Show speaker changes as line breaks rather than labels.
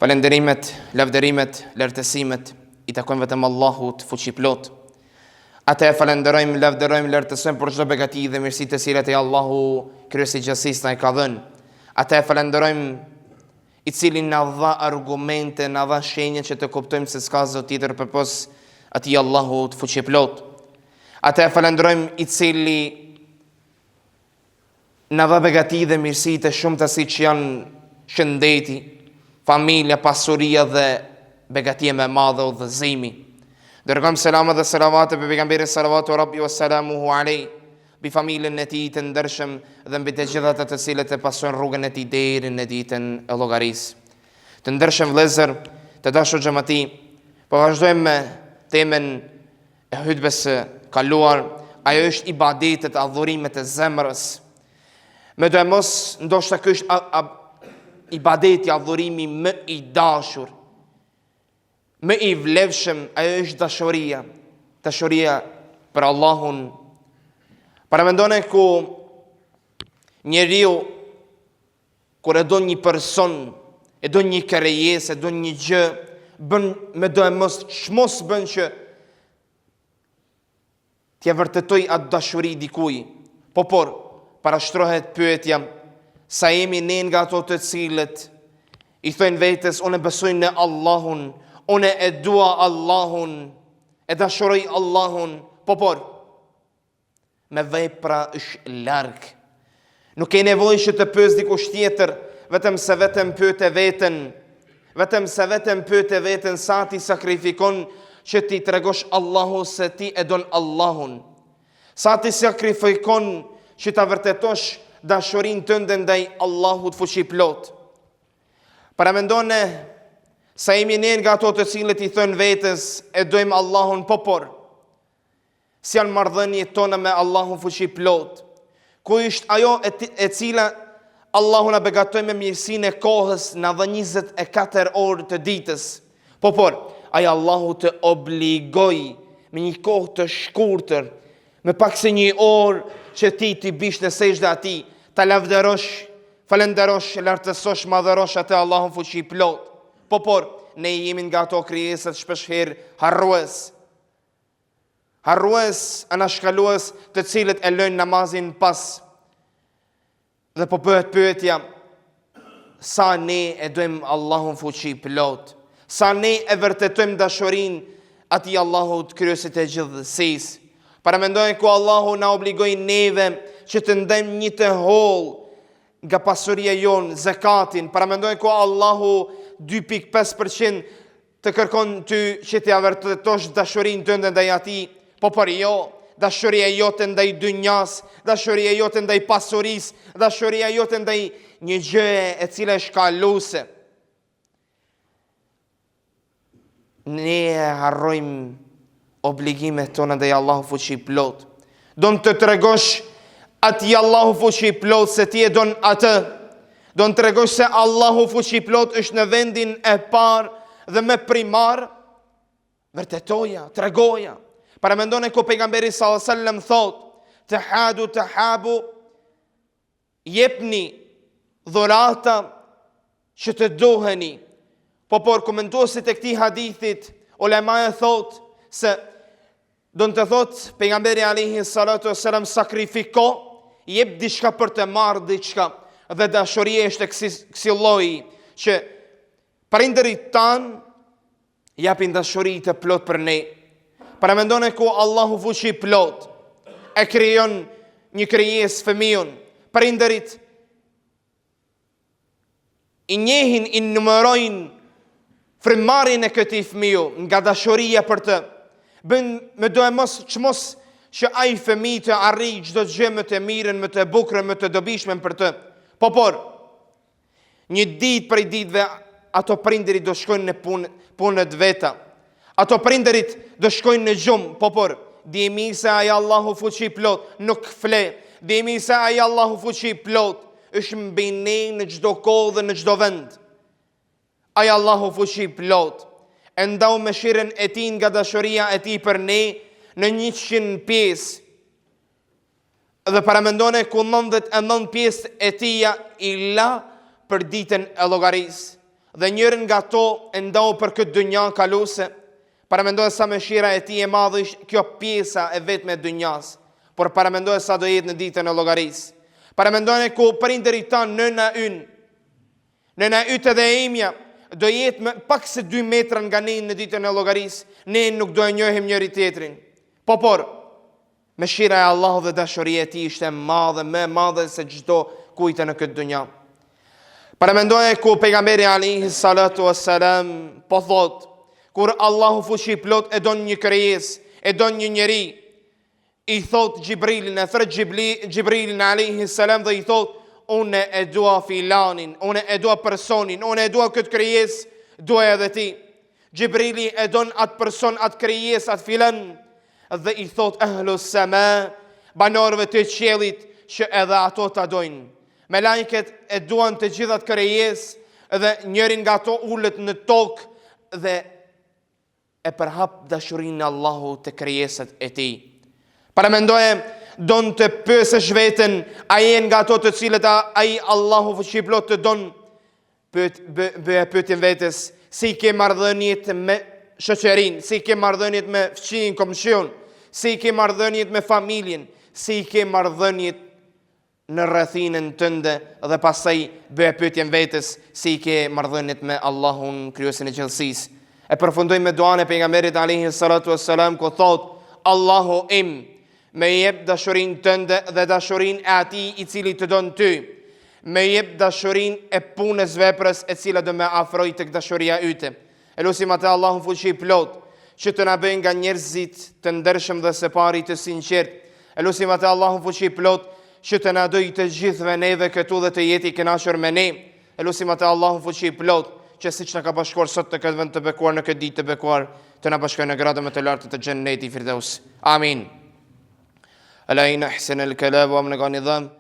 Falenderimet, lavderimet, lartësimet I takojnë vetëm Allahut fuqiplot. Atë e falenderojmë, lavderojmë, lartësojmë për çdo begati dhe mirësi të cilat e Allahu kryesi gjasisë na I ka dhënë. Atë e falenderojmë I cili na dha argumente, na dha shenje që të kuptojmë se s'ka zot tjetër përpos atij Allahut fuqiplot. Atë e falenderojmë I cili na dha begati dhe mirësi të shumta siç janë shëndeti, familja, pasuria dhe begatia me madhe o udhëzimi. Dërgojmë selama dhe salavate për pejgamberin salavatu rabbi wa salamuhu alej, bi familjen e tij të ndershëm dhe mbi të gjithat të cilët e pasojnë rrugën e tij deri në ditën e llogarisë. Të ndershëm vëllezër, të dashur xhamati, po vazhdojmë me temën e hutbes së kaluar, ajo është ibadetet, adhurimet e zemrës. Me do e mos ndoshta ky është ibadeti, adhurimi më I dashur, më I vlefshëm, ajo është dashuria për Allahun. Para mendone ku njeriu kur e do një person, e do një krijesë, e do një gjë, bën me do e mos bën që t'ia vërtetoj atë dashuri dikujt. Por parashtrohet pyetja, sa jemi ne nga ato të cilët I thojnë vetes, unë besoj në Allahun, unë e dua Allahun, e dashuroj Allahun, por me vepra është larg. Nuk ke nevojë që të pyes dikush tjetër, vetëm se vetëm pyet veten sa ti sakrifikon që ti tregosh Allahut se ti e don Allahun. Sa ti sakrifikon që ta vërtetosh dashurinë tënde ndaj Allahut fuqiplot. Para mendone sa jemi ne nga ato të cilët I thënë vetes e dojmë Allahun, por si janë marrëdhëniet tona me Allahun fuqiplot, ku është ajo e cila Allahu na begatoi me mirësinë e kohës, na dha 24 orë të ditës. Por ai Allahu të obligoi me një kohë të shkurtër, me pak se 1 orë që ti bish në sejdë atij, ta lavderosh, falenderosh, lartësosh, madhërosh atë Allahun fuqiplot. Por ne jemi nga ato krijesat shpeshherë harrues, anashkalues, të cilët e lënë namazin pas. Dhe po bëhet pyetja, sa ne e dojmë Allahun fuqiplot, sa ne e vërtetojmë dashurinë atij Allahut kryesit e gjithësisë. Para mendojnë ku Allahu na obligoi neve që të ndajmë një të holl nga pasuria jonë, zakatin. Para mendojnë ku Allahu 2.5% të kërkon ty që t'ia vërtetosh dashurinë tënde ndaj atij, por jo, dashuria jote ndaj dynjas, dashuria jote ndaj pasurisë, dashuria jote ndaj një gjëje e cila është kaluese. Ne harrojmë obligimet tona ndaj Allahu fuqiplot. Don të tregosh atij Allahu fuqiplot se ti e don atë. Don të tregosh se Allahu fuqiplot është në vendin e parë dhe më primar. Vërtetoja, tregoja. Para mendone ku pejgamberi sallallahu alajhi wasallam thot, të habu, jepni dhurata që të doheni. Por komentuesit e këtij hadithit, ulemaja thot se do të thot pejgamberi alayhi salatu wasalam sakrifiko, jep diçka për të marrë diçka, dhe dashuria është kësi lloji që prindërit tan japin dashuri të plot për ne. Para mendone ku Allahu fuqiplot e krijon një krijesë, fëmijën, prindërit I njehin, I numërojnë frymëmarrjen e këtij fëmiu nga dashuria për të. Bën me do e mos që ai fëmijë të arrijë çdo gjë më të mirën, më të bukurën, më të dobishme për të. Por një ditë prej ditëve ato prindërit do shkojnë në punët veta. Ato prindërit do shkojnë në gjumë, por djemi se ai Allahu fuqiplot nuk fle. Djemi se ai Allahu fuqiplot është mbi ne në çdo kohë dhe në çdo vend. Ai Allahu fuqiplot e ndau mëshirën e tij nga dashuria e tij për ne në 100 pjesë. Dhe para mendone ku 99 pjesë e tija I la për ditën e llogarisë. dhe njërin nga to e ndau për këtë dynja kaluse, paramendoj sa mëshira e tij e madhe është kjo pjesa e vetme e dynjas, por paramendoj sa do jetë në ditën e llogarisë. Paramendoj ku prindërit tanë, nëna ytë dhe imja, do jetë me pak se 2 metra nga ne në ditën e llogarisë, ne nuk do e njohim njëri tjetrin. Por mëshira e Allahut dhe dashuria e tij është e madhe, më e madhe se çdo kujtë në këtë dynja. Paramendoj ku pejgamberi alayhi salatu wassalam po thot, kur Allahu fuqi plot e don një krijesë, e don një njeri, i thot Gjibrilin, e thret Gjibrilin alayhi salam dhe i thot, unë e dua filanin, unë e dua personin, unë e dua këtë krijesë, dua edhe ti. Gjibrili e don atë person, atë krijesë, atë filan, dhe i thot ahlus sama, banorëve të qiellit që edhe ato ta dojnë. Melajket e duan të gjithat krijesë dhe njërin nga ato ulet në tokë dhe e përhap dashurinë e Allahut të krijesat e tij. Paramendoje don të pyesësh veten, a je nga ato të cilët ai Allahu fuqiplot të don? Pyetjen vetes, si ke marrëdhëniet me shoqërinë, si ke marrëdhëniet me fëmijën, komshion, si ke marrëdhëniet me familjen, si ke marrëdhëniet në rrethinën tënde dhe pastaj bëj pyetjen vetes, si ke marrëdhëniet me Allahun krijuesin e gjithësisë. E përfundoj me duan e pejgamberit alayhi salatu wassalam ku thot, Allahu im, me jep dashurin tënde dhe dashurin e atij i cili të don ty. Me jep dashurin e punës veprës e cila do me afroj tek dashuria yte. Elusim atë Allahun fuqi plot, që të na bëjë nga njerëzit të ndershëm dhe së pari të sinqert. Elusim atë Allahun fuqi plot, që të na dojë të gjithëve neve këtu dhe të jeti i kënaqur me ne. Elusim atë Allahun fuqi plot, që siç na ka bashkuar sot të këtë vend të bekuar, në këtë ditë të bekuar, të na bashkojë në gradë më të lartë të xhennetit Firdaus. Amin. Ala in ahsana al-kalam wa amna nizam.